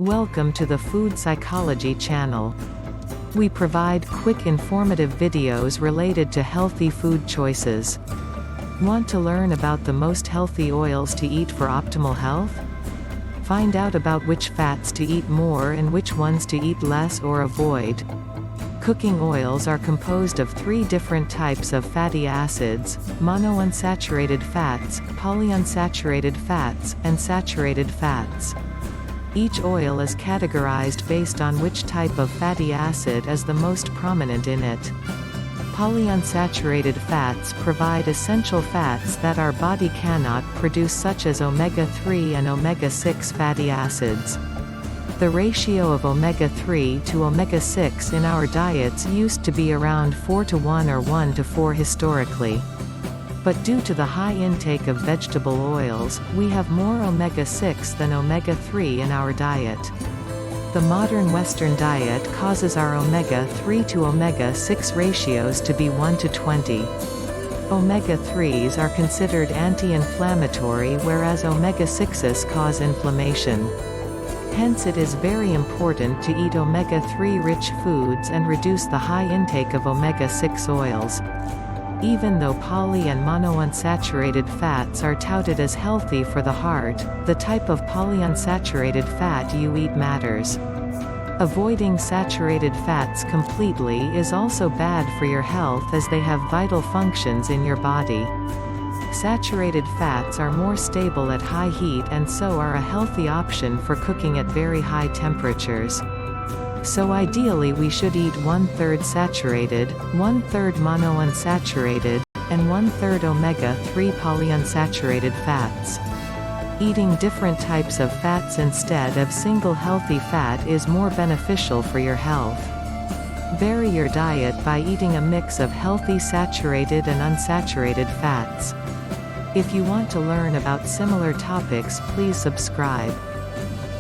Welcome to the Food Psychology channel. We provide quick informative videos related to healthy food choices. Want to learn about the most healthy oils to eat for optimal health? Find out about which fats to eat more and which ones to eat less or avoid. Cooking oils are composed of 3 different types of fatty acids: monounsaturated fats, polyunsaturated fats, and saturated fats. Each oil is categorized based on which type of fatty acid is the most prominent in it. Polyunsaturated fats provide essential fats that our body cannot produce, such as omega-3 and omega-6 fatty acids. The ratio of omega-3 to omega-6 in our diets used to be around 4:1 or 1:4 historically. But due to the high intake of vegetable oils, we have more omega-6 than omega-3 in our diet. The modern Western diet causes our omega-3 to omega-6 ratios to be 1:20. Omega-3s are considered anti-inflammatory, whereas omega-6s cause inflammation. Hence it is very important to eat omega-3 rich foods and reduce the high intake of omega-6 oils. Even though poly and monounsaturated fats are touted as healthy for the heart, the type of polyunsaturated fat you eat matters. Avoiding saturated fats completely is also bad for your health, as they have vital functions in your body. Saturated fats are more stable at high heat and so are a healthy option for cooking at very high temperatures. So ideally we should eat 1/3 saturated, 1/3 monounsaturated, and 1/3 omega-3 polyunsaturated fats. Eating different types of fats instead of single healthy fat is more beneficial for your health. Vary your diet by eating a mix of healthy saturated and unsaturated fats. If you want to learn about similar topics, please subscribe.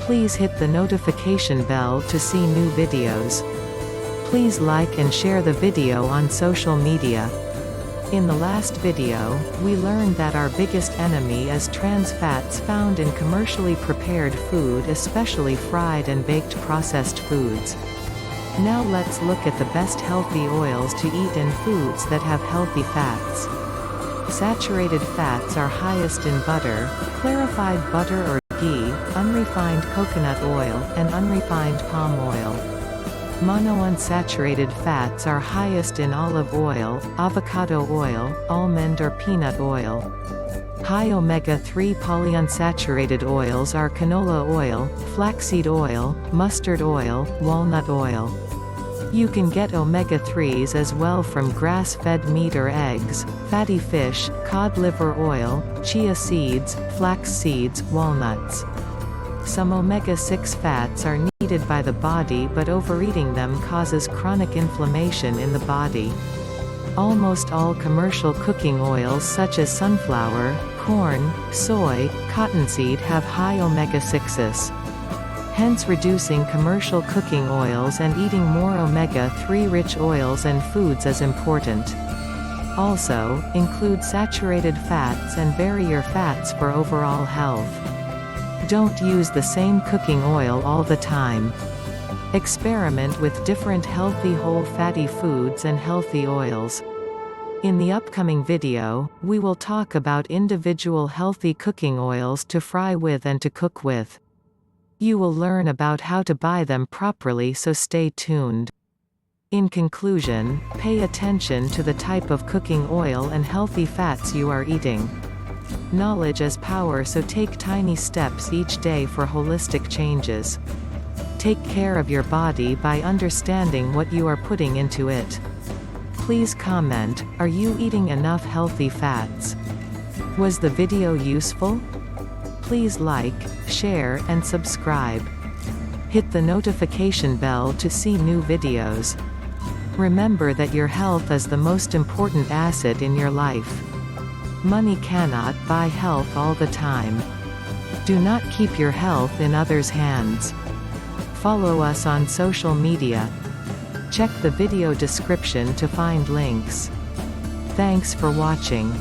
Please hit the notification bell to see new videos. Please like and share the video on social media. In the last video, we learned that our biggest enemy is trans fats found in commercially prepared food, especially fried and baked processed foods. Now let's look at the best healthy oils to eat in foods that have healthy fats. Saturated fats are highest in butter, clarified butter or ghee, unrefined coconut oil, and unrefined palm oil. Monounsaturated fats are highest in olive oil, avocado oil, almond or peanut oil. High omega-3 polyunsaturated oils are canola oil, flaxseed oil, mustard oil, walnut oil. You can get omega-3s as well from grass-fed meat or eggs, fatty fish, cod liver oil, chia seeds, flax seeds, walnuts. Some omega-6 fats are needed by the body, but overeating them causes chronic inflammation in the body. Almost all commercial cooking oils such as sunflower, corn, soy, cottonseed have high omega-6s. Hence reducing commercial cooking oils and eating more omega-3 rich oils and foods is important. Also, include saturated fats and vary your fats for overall health. Don't use the same cooking oil all the time. Experiment with different healthy whole fatty foods and healthy oils. In the upcoming video, we will talk about individual healthy cooking oils to fry with and to cook with. You will learn about how to buy them properly, so stay tuned. In conclusion, pay attention to the type of cooking oil and healthy fats you are eating. Knowledge is power, so take tiny steps each day for holistic changes. Take care of your body by understanding what you are putting into it. Please comment, are you eating enough healthy fats? Was the video useful? Please like, share, and subscribe. Hit the notification bell to see new videos. Remember that your health is the most important asset in your life. Money cannot buy health all the time. Do not keep your health in others' hands. Follow us on social media. Check the video description to find links. Thanks for watching.